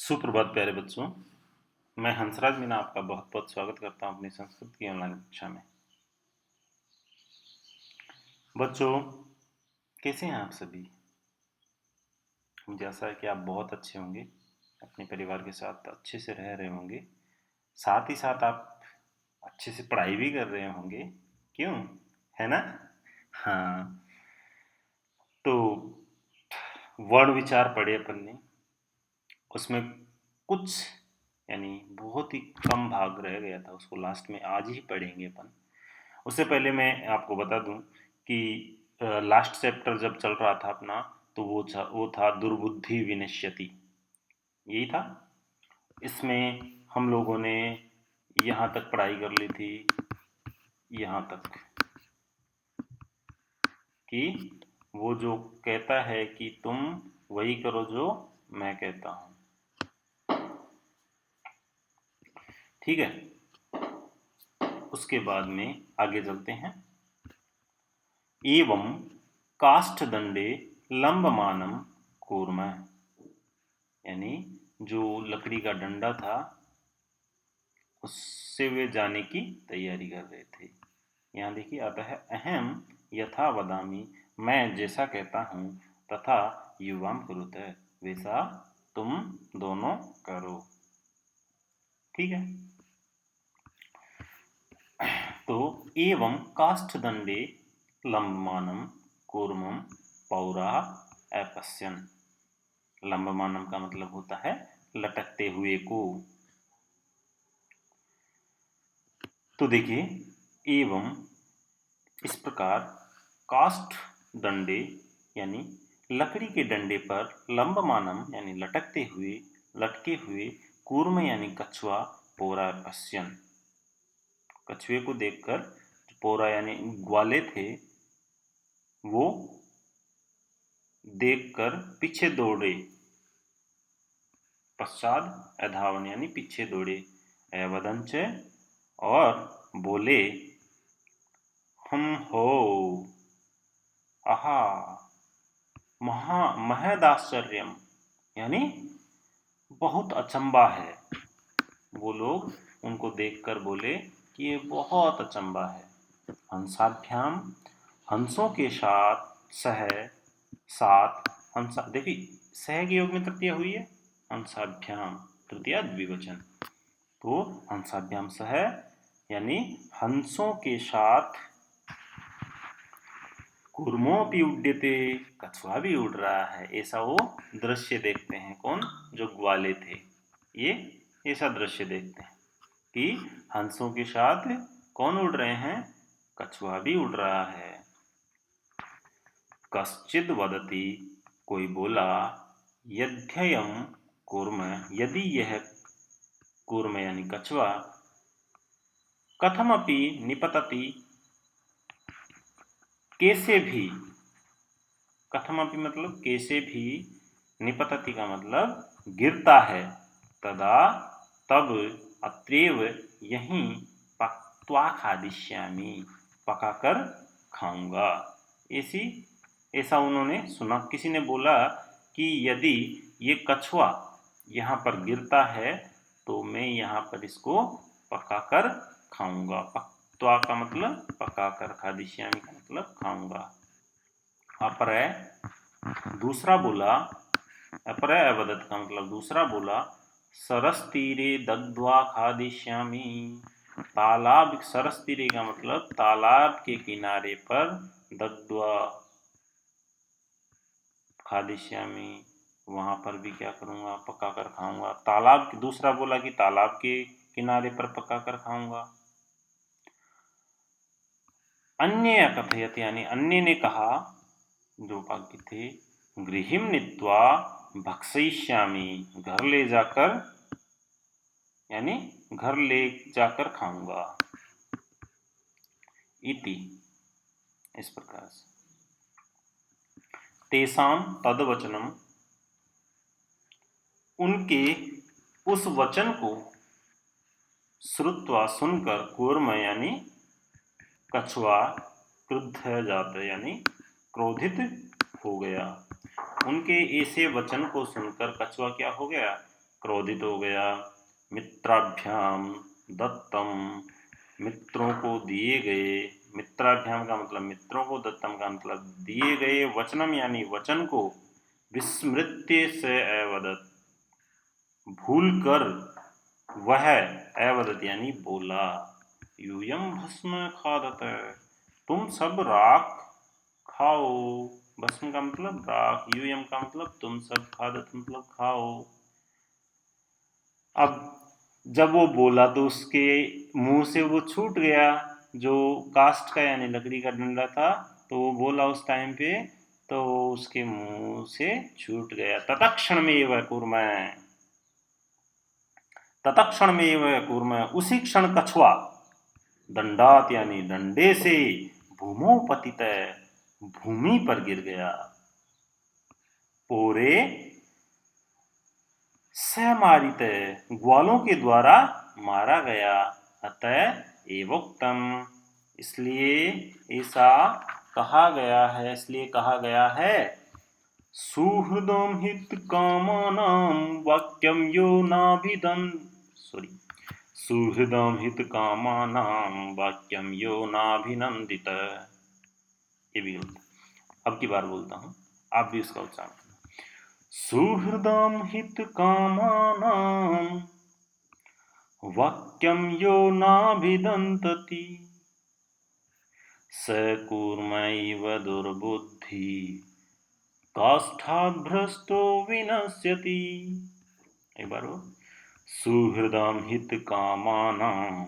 सुप्रभात प्यारे बच्चों। मैं हंसराज मीना आपका बहुत बहुत स्वागत करता हूं अपनी संस्कृत की ऑनलाइन कक्षा में। बच्चों, कैसे हैं आप सभी? मुझे आशा है कि आप बहुत अच्छे होंगे, अपने परिवार के साथ अच्छे से रह रहे होंगे, साथ ही साथ आप अच्छे से पढ़ाई भी कर रहे होंगे। क्यों, है ना? हाँ, तो वर्ण विचार पढ़े अपन ने। उसमें कुछ यानी बहुत ही कम भाग रह गया था, उसको लास्ट में आज ही पढ़ेंगे अपन। उससे पहले मैं आपको बता दूं कि लास्ट चैप्टर जब चल रहा था अपना, तो वो था दुर्बुद्धि विनश्यति, यही था। इसमें हम लोगों ने यहाँ तक पढ़ाई कर ली थी, यहाँ तक कि वो जो कहता है कि तुम वही करो जो मैं कहता हूँ। ठीक है, उसके बाद में आगे चलते हैं। एवं काष्ठदंडे लंबमानम कूर्म, यानी जो लकड़ी का डंडा था उससे वे जाने की तैयारी कर रहे थे। यहाँ देखिए आता है अहम यथा वदामि, मैं जैसा कहता हूँ, तथा युवाम कुरुत, वैसा तुम दोनों करो। ठीक है, तो एवं काष्ठदंडे लंबमानम कूर्मम पौरा अपश्यन। लंबमानम का मतलब होता है लटकते हुए को। तो देखिए, एवं इस प्रकार काष्ठ दंडे यानी लकड़ी के डंडे पर लंबमानम यानी लटके हुए कूर्म यानी कछुआ पोरा पश्यन, कछुए को देखकर पोरा यानी ग्वाले थे वो देखकर पीछे दौड़े। पश्चात अधावन यानी पीछे दौड़े। अवदंच और बोले, हम हो आहा महदाश्चर्यम, यानी बहुत अचंबा है। वो लोग उनको देखकर बोले कि ये बहुत अचंबा है। हंसाभ्याम, हंसों के साथ, सह साथ, हंसा देखिए सह के योग में तृतीया हुई है, हंसाभ्याम तृतीया द्विवचन। तो हंसाभ्याम सह यानी हंसों के साथ, कूर्मोऽपि उड्यते, कछुआ भी उड़ रहा है, ऐसा वो दृश्य देखते हैं। कौन? जो ग्वाले थे, ये ऐसा दृश्य देखते हैं कि हंसों के साथ कौन उड़ रहे हैं? कछुआ भी उड़ रहा है। कश्चिद वदति, कोई बोला, यद्ययम कूर्म, यदि यह कूर्म यानी कछुआ, कथमपि निपतति, कैसे भी, कथमपि मतलब कैसे भी, निपतति का मतलब गिरता है, तदा तब, अत्रैव यहीं, पक्त्वा खादिष्यामि, पकाकर खाऊंगा। ऐसा उन्होंने सुना, किसी ने बोला कि यदि ये कछुआ यहाँ पर गिरता है तो मैं यहाँ पर इसको पकाकर खाऊंगा। पक्त्वा का मतलब पकाकर, खादिष्यामि का मतलब खाऊंगा। अपरय, दूसरा बोला, अपरय अवदत का मतलब दूसरा बोला, सरस तीरे दग्ध्वा खादिष्यामि, तालाब, सरस तीरे का मतलब तालाब के किनारे पर, दग्ध्वा खादिष्यामि वहां पर भी क्या करूंगा? पकाकर खाऊंगा। तालाब, दूसरा बोला कि तालाब के किनारे पर पकाकर खाऊंगा। अन्य कथयत यानी अन्य ने कहा, जो वाक्य थे, गृहिम नीत्वा भक्षयिष्यामि, घर ले जाकर, यानी घर ले जाकर खाऊंगा। इति, इस प्रकार से। तेसाम तदवचनम, उनके उस वचन को, श्रुत्वा सुनकर, कूर्म यानी कछुआ, क्रुद्ध जात यानी क्रोधित हो गया। उनके ऐसे वचन को सुनकर कछुआ क्या हो गया? क्रोधित हो गया। मित्राभ्याम दत्तम, मित्रों को दिए गए। मित्राभ्याम का मतलब मित्रों को, दत्तम का मतलब दिए गए। वचनम यानी वचन को। विस्मृत्य से अवदत्, भूल कर वह, अवदत् यानी बोला। यूयम भस्म खादत, तुम सब राख खाओ। भस्म का मतलब राख, यूयम का मतलब तुम सब, खादत मतलब खाओ। अब जब वो बोला तो उसके मुंह से वो छूट गया, जो काष्ठ का यानी लकड़ी का डंडा था, तो वो बोला उस टाइम पे, तो उसके मुंह से छूट गया। तत्क्षण में वह कूर्मः, तत्क्षण में वह कूर्मः, उसी क्षण कछुआ, दंडात यानी डंडे से, भूमौ पतितः, भूमि पर गिर गया। पोरे समारित, ग्वालों के द्वारा मारा गया। अतः एवोक्तम, इसलिए ऐसा कहा गया है, इसलिए कहा गया है। सुहृदम हित कामानां वाक्यम यो नाभिदं, सॉरी, सुहृदम हित कामानां वाक्यम यो नाभिनंदित। ये भी गलत, अब की बार बोलता हूँ, आप भी उसका उच्चारण करना। सुहृदम हित कामानां वाक्यम यो नाभिदन्तति, स कूर्मैव दुर्बुद्धि काष्ठात् भ्रष्टो विनश्यति। एक बार वो, सुहृदम हित कामानां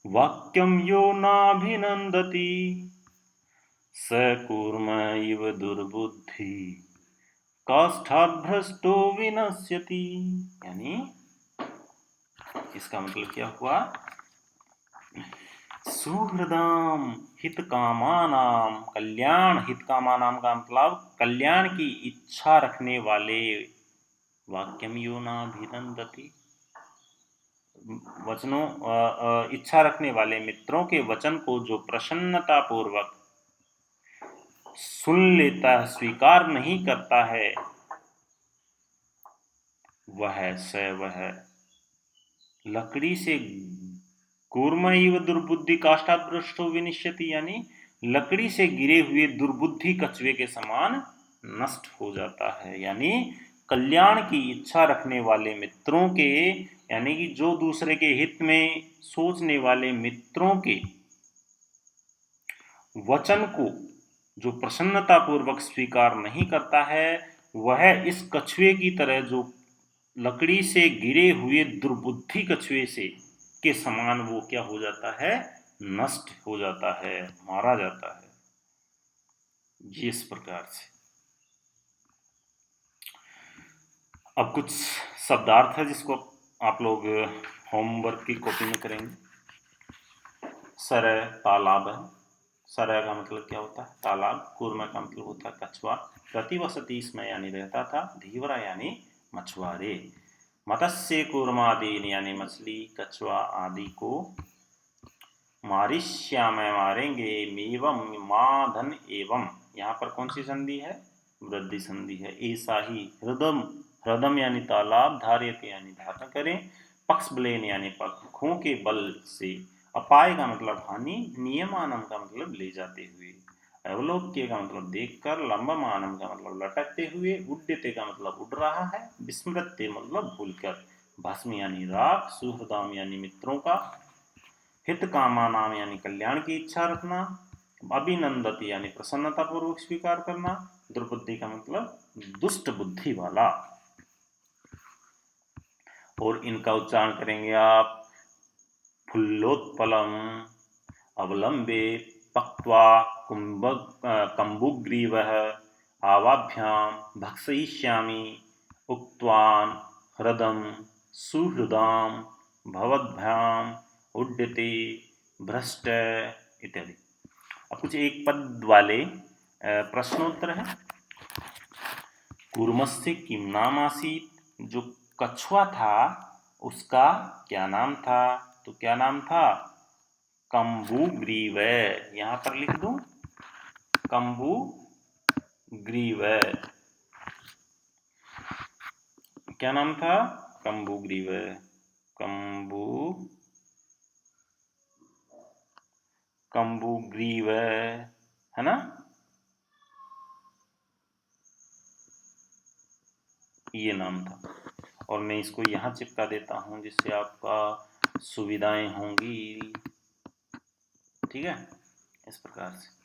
वाक्यम यो नाभिनन्दति, स कूर्मैव दुर्बुद्धि काष्ठात् भ्रष्टो विनश्यति। यानी इसका मतलब क्या हुआ? सुहृदम हित कामानाम, कल्याण, हित कामानाम का मतलब कल्याण की इच्छा रखने वाले। वाक्यम यो नाभिनन्दति, वचनों, इच्छा रखने वाले मित्रों के वचन को जो प्रसन्नता पूर्वक सुन लेता है, स्वीकार नहीं करता है, वह लकड़ी से, कूर्मैव दुर्बुद्धि काष्ठात् भ्रष्टो विनश्यति, यानी लकड़ी से गिरे हुए दुर्बुद्धि कछुए के समान नष्ट हो जाता है। यानी कल्याण की इच्छा रखने वाले मित्रों के, यानी कि जो दूसरे के हित में सोचने वाले मित्रों के वचन को जो प्रसन्नता पूर्वक स्वीकार नहीं करता है, वह इस कछुए की तरह, जो लकड़ी से गिरे हुए दुर्बुद्धि कछुए से के समान वो क्या हो जाता है? नष्ट हो जाता है, मारा जाता है। ये इस प्रकार से। अब कुछ शब्दार्थ है जिसको आप लोग होमवर्क की कॉपी में करेंगे। सरय तालाब है, सरय का मतलब क्या होता है? तालाब। कूर्म का मतलब होता है कछुआ। प्रतिवसति इसमें यानी रहता था। धीवरा यानी मछुआरे। मत्स्य कूर्मादीन यानी मछली, कछुआ आदि को मारिष्यामय मारेंगे। एवं माधन, एवं यहाँ पर कौन सी संधि है? वृद्धि संधि है। ऐसा ही हृदम, हृदम यानी तालाब, धार्यते यानी धारण करें, पक्ष बलेन यानी पक्षों के बल से, अपाय का मतलब हानि, नियमानम का मतलब ले जाते हुए, अवलोक्य का मतलब देखकर, लंबमानम का मतलब लटकते हुए, उड्यते का मतलब उड़ रहा है, विस्मृत्य मतलब भूलकर, भस्म यानी राख, सुहृदाम यानी मित्रों का, हित कामानाम यानी कल्याण की इच्छा रखना, अभिनंदति यानी प्रसन्नता पूर्वक स्वीकार करना, दुर्बुद्धि का मतलब दुष्ट बुद्धि वाला। और इनका उच्चारण करेंगे आप। फुल्लोत्पलम अवलंबे पक्त्वा कंबुग्रीवः आवाभ्याम भक्षयिष्यामि उक्त्वान् हृदं सुहृदां भवद्भ्याम उड्यते भ्रष्ट इत्यादि। अब कुछ एक पद वाले प्रश्नोत्तर है। कूर्मस्य किम नाम आसीत, जो कछुआ था उसका क्या नाम था? तो क्या नाम था? कंबुग्रीव। यहाँ पर लिख दूं कंबुग्रीव। क्या नाम था? कंबुग्रीव। कंबुग्रीव है ना, ये नाम था। और मैं इसको यहाँ चिपका देता हूँ जिससे आपका सुविधाएं होंगी। ठीक है, इस प्रकार से।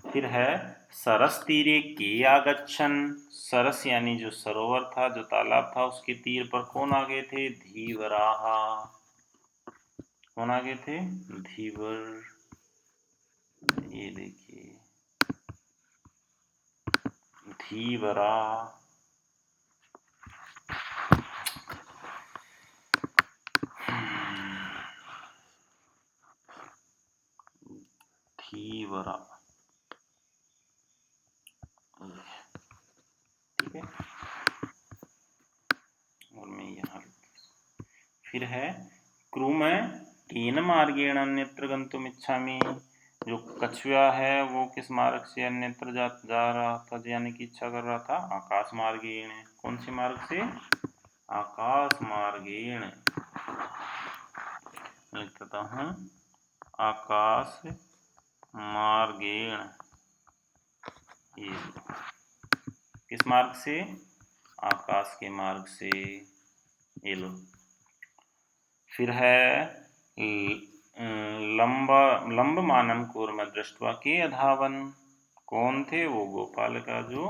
फिर है सरस तीरे के आगच्छन। सरस यानी जो सरोवर था, जो तालाब था, उसके तीर पर कौन आ गए थे? धीवराहा। कौन आ गए थे? धीवर। ये देखिए, धीवरा। धीवरा, ठीक है। और मैं यहाँ, फिर है क्रूम केन मार्गेण अन्यत्र गंतुम इच्छामि। जो कछुआ है वो किस मार्ग से अन्यत्र जा रहा था, जाने की इच्छा कर रहा था? आकाश मार्गेण। कौन से मार्ग से? आकाश मार्गेण। लिख देता हूँ, आकाश मार्गेण। ये किस मार्ग से? आकाश के मार्ग से। ये लो। फिर है लंबमानं कूर्म दृष्ट्वा के अधावन। कौन थे वो? गोपाल का जो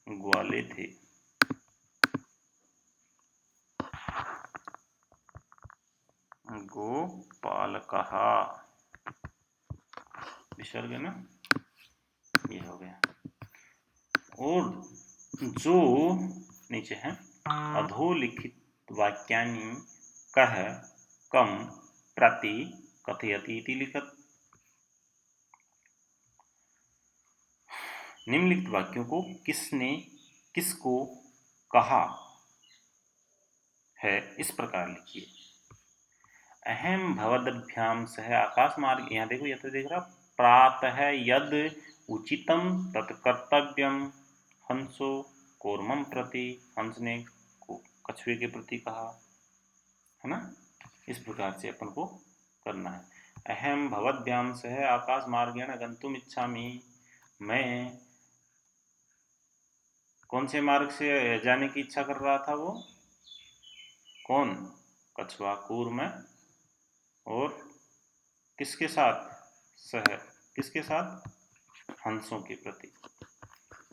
ग्वाले थे। गोपालकः, विसर्ग ना, ये हो गया। और जो नीचे है, अधोलिखित वाक्यानि कह कम प्रति कथयति इति लिखत। निम्नलिखित वाक्यों को किसने किसको कहा है, इस प्रकार लिखिए। अहम भवदभ्याम सह आकाश मार्ग। यहाँ देखो, यह तो देख रहा, प्रातः यद उचितम तत्कर्तव्यम हंसो कूर्मम प्रति। हंस ने कछुए के प्रति कहा, है ना। इस प्रकार से अपन को करना है। अहम भवद्भ्याम सह आकाश मार्गेण गंतुम इच्छामि। मैं कौन से मार्ग से जाने की इच्छा कर रहा था? वो कौन? कछुआ, कूर्म। और किसके साथ? सह, किसके साथ? हंसों के प्रति।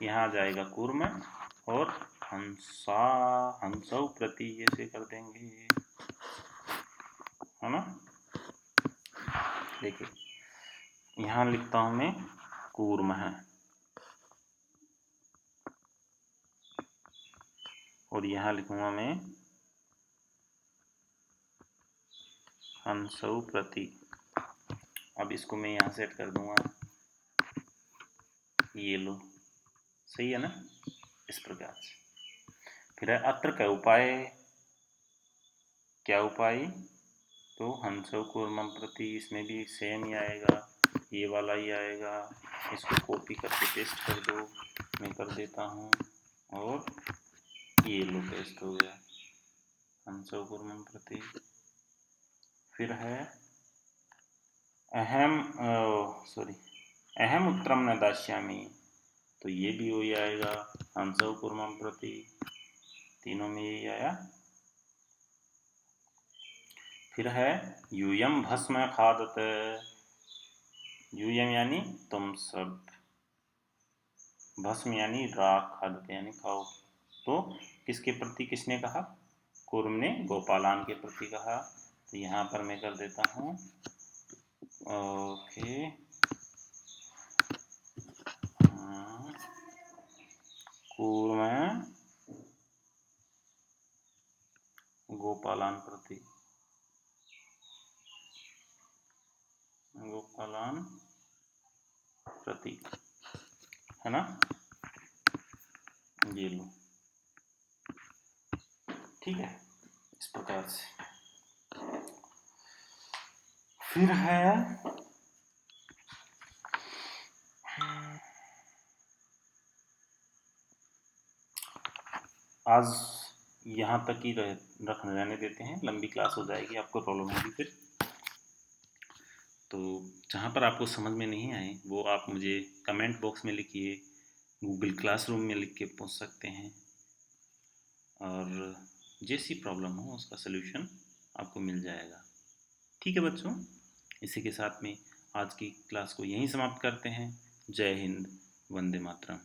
यहाँ जाएगा कूर्म और हंसा, हंसों प्रति, ऐसे कर देंगे, है ना। देखिए, यहाँ लिखता हूं मैं कूर्म है, और यहाँ लिखूंगा मैं हंसों प्रति। अब इसको मैं यहाँ सेट कर दूंगा, ये लो, सही है ना, इस प्रकार से। फिर है अत्र का उपाय। क्या उपाय? तो हंसों कूर्मम प्रति, इसमें भी सेम ही आएगा, ये वाला ही आएगा। इसको कॉपी करके पेस्ट कर दो, मैं कर देता हूँ, और ये लो पेस्ट हो गया, हंसों कूर्मम प्रति। फिर है अहम उत्तरम न दास्यामि, तो ये भी वही आएगा, हंसों कूर्मम प्रति। तीनों में यही आया। फिर है यूयम भस्म खादत। यूयम यानी तुम सब, भस्म यानी राख, खादत यानी खाओ। तो किसके प्रति किसने कहा? कूर्म ने गोपालान के प्रति कहा। तो यहाँ पर मैं कर देता हूँ, ओके, कूर्म गोपालान प्रति, गोपालान प्रति, है ना, ये लो, ठीक है, इस प्रकार से। फिर है आज यहाँ तक ही रहने देते हैं, लंबी क्लास हो जाएगी, आपको प्रॉब्लम होगी फिर। तो जहाँ पर आपको समझ में नहीं आए वो आप मुझे कमेंट बॉक्स में लिखिए, गूगल क्लासरूम में लिख के पूछ सकते हैं, और जैसी प्रॉब्लम हो उसका सलूशन आपको मिल जाएगा। ठीक है बच्चों, इसी के साथ में आज की क्लास को यहीं समाप्त करते हैं। जय हिंद, वंदे मातरम।